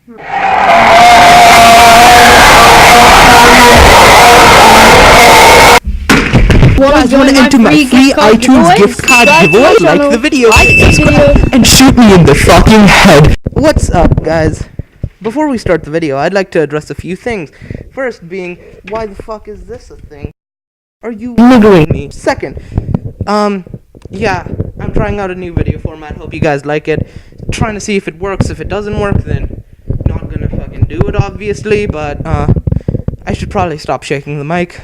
Guys, want to enter my free iTunes gift card giveaway? Like the video, and shoot me in the fucking head. What's up, guys? Before we start the video, I'd like to address a few things. First being, why the fuck is this a thing? Are you niggering me? Second, yeah, I'm trying out a new video format. Hope you guys like it. Trying to see if it works. If it doesn't work, then not gonna fucking do it, obviously. But I should probably stop shaking the mic.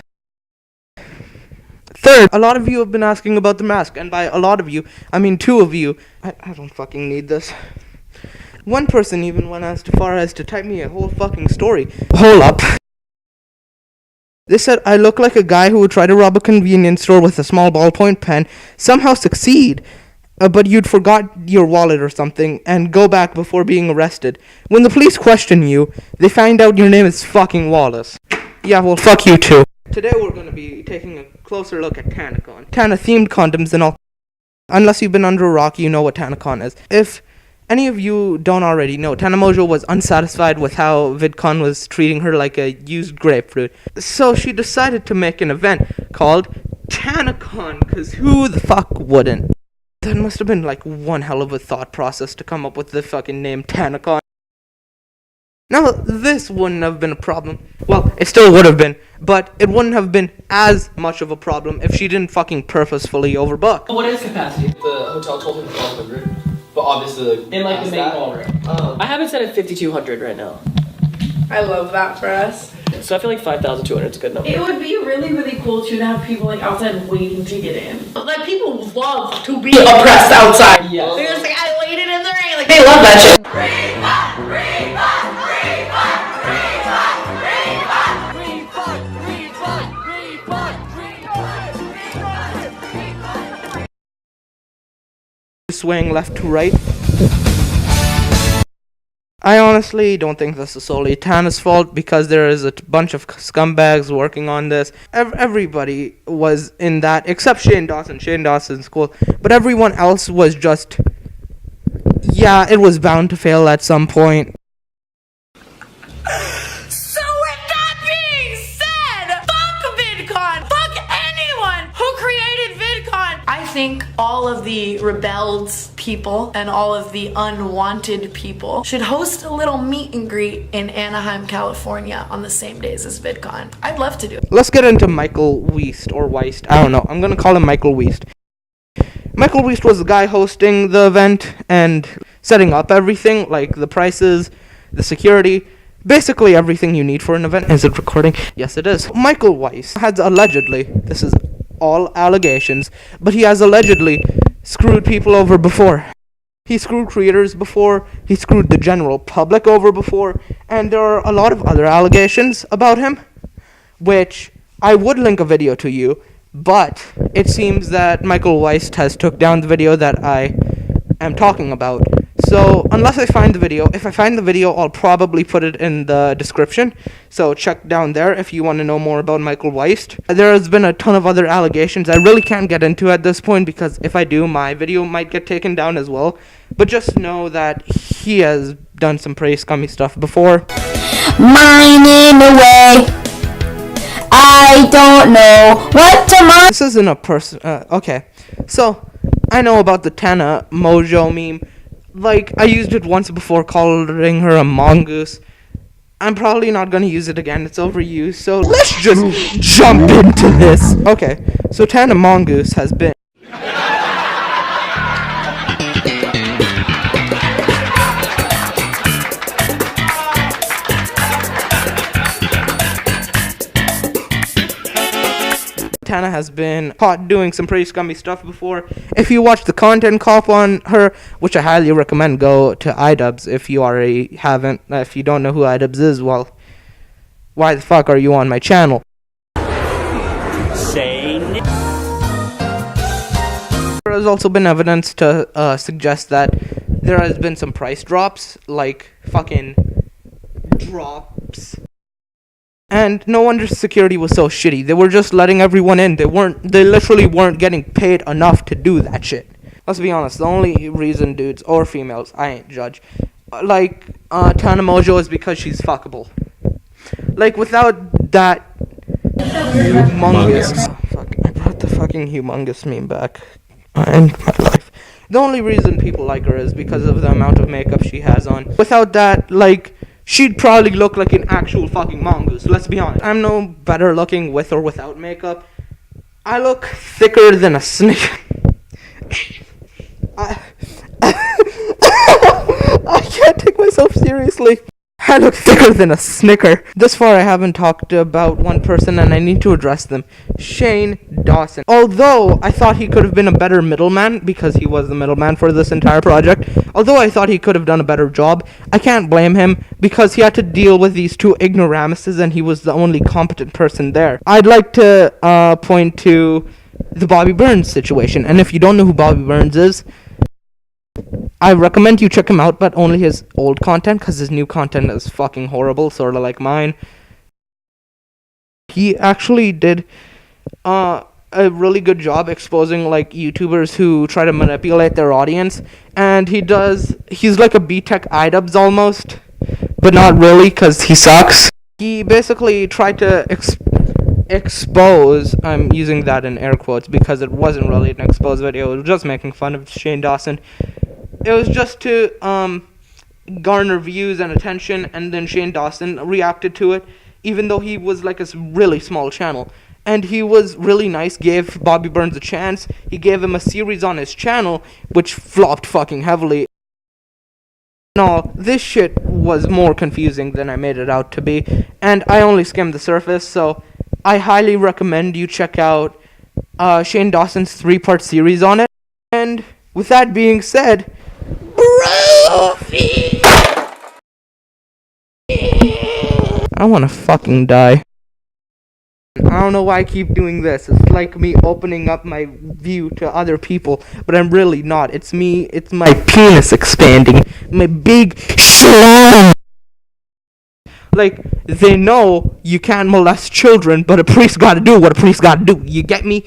Third, a lot of you have been asking about the mask, and by a lot of you, I mean 2 of you. I don't fucking need this. One person even went as far as to type me a whole fucking story. Hold up. They said I look like a guy who would try to rob a convenience store with a small ballpoint pen, somehow succeed, but you'd forgot your wallet or something, and go back before being arrested. When the police question you, they find out your name is fucking Wallace. Yeah, well, fuck you too. Today we're going to be taking a closer look at Tanacon. Tana-themed condoms and all. Unless you've been under a rock, you know what Tanacon is. If any of you don't already know, Tanamojo was unsatisfied with how VidCon was treating her like a used grapefruit. So she decided to make an event called Tanacon, because who the fuck wouldn't? That must have been like one hell of a thought process to come up with the fucking name Tanacon. Now, this wouldn't have been a problem. Well, it still would have been, but it wouldn't have been as much of a problem if she didn't fucking purposefully overbook. What is capacity? The hotel told him 1,200, but obviously in like the main ballroom. I have it set at 5,200 right now. I love that for us. So I feel like 5,200 is a good number. It would be really, really cool too to have people like outside waiting to get in. Like people love to be oppressed outside. Yeah. They're just like, I waited in the rain. Like they love that shit. Swaying left to right. I honestly don't think this is solely Tana's fault, because there is a bunch of scumbags working on this. Everybody was in that, except Shane Dawson. Shane Dawson's cool. But everyone else was just, yeah, it was bound to fail at some point. So with that being said, fuck VidCon! Fuck anyone who created VidCon! I think all of the rebelled people and all of the unwanted people should host a little meet and greet in Anaheim, California on the same days as VidCon. I'd love to do it. Let's get into Micheal Weist, or Weist. I don't know. I'm gonna call him Micheal Weist. Micheal Weist was the guy hosting the event and setting up everything, like the prices, the security, basically everything you need for an event. Is it recording? Yes, it is. Micheal Weist has allegedly, this is all allegations, but he has allegedly screwed people over before. He screwed creators before, he screwed the general public over before, and there are a lot of other allegations about him, which I would link a video to you, but it seems that Micheal Weist has took down the video that I am talking about. So, unless I find the video, if I find the video, I'll probably put it in the description. So, check down there if you want to know more about Micheal Weist. There has been a ton of other allegations I really can't get into at this point, because if I do, my video might get taken down as well. But just know that he has done some pretty scummy stuff before. Mining away. I don't know what to mine. This isn't a person. Okay. So, I know about the Tanamojo meme. Like, I used it once before calling her a mongoose. I'm probably not gonna use it again, it's overused, so let's just jump into this. Okay, so Tana Mongoose has been Tana has been caught doing some pretty scummy stuff before. If you watch the content cop on her, which I highly recommend, go to Idubbbz if you already haven't. If you don't know who Idubbbz is, well, why the fuck are you on my channel? Say There has also been evidence to suggest that there has been some price drops, like fucking drops. And no wonder security was so shitty. They were just letting everyone in. They literally weren't getting paid enough to do that shit. Let's be honest, the only reason dudes or females, I ain't judge, like, Tana Mojo is because she's fuckable. Like, without that humongous... Oh, fuck, I brought the fucking humongous meme back. In my life. The only reason people like her is because of the amount of makeup she has on. Without that, like, she'd probably look like an actual fucking mongoose, let's be honest. I'm no better looking with or without makeup. I look thicker than a snake. I can't take myself seriously. I look thicker than a snicker. Thus far, I haven't talked about one person, and I need to address them. Shane Dawson. Although I thought he could have been a better middleman, because he was the middleman for this entire project, although I thought he could have done a better job, I can't blame him, because he had to deal with these two ignoramuses, and he was the only competent person there. I'd like to point to the Bobby Burns situation, and if you don't know who Bobby Burns is, I recommend you check him out, but only his old content, because his new content is fucking horrible, sort of like mine. He actually did a really good job exposing, like, YouTubers who try to manipulate their audience, and he's like a Btw Idubbbz almost, but not really, because he sucks. He basically tried to expose, I'm using that in air quotes, because it wasn't really an expose video, it was just making fun of Shane Dawson. It was just to garner views and attention, and then Shane Dawson reacted to it, even though he was like a really small channel. And he was really nice, gave Bobby Burns a chance. He gave him a series on his channel, which flopped fucking heavily. No, this shit was more confusing than I made it out to be, and I only skimmed the surface, so I highly recommend you check out Shane Dawson's 3-part series on it. And with that being said, I wanna fucking die. I don't know why I keep doing this. It's like me opening up my view to other people, but I'm really not. It's me, it's my penis expanding. My big schlong. Like, they know you can't molest children, but a priest gotta do what a priest gotta do. You get me?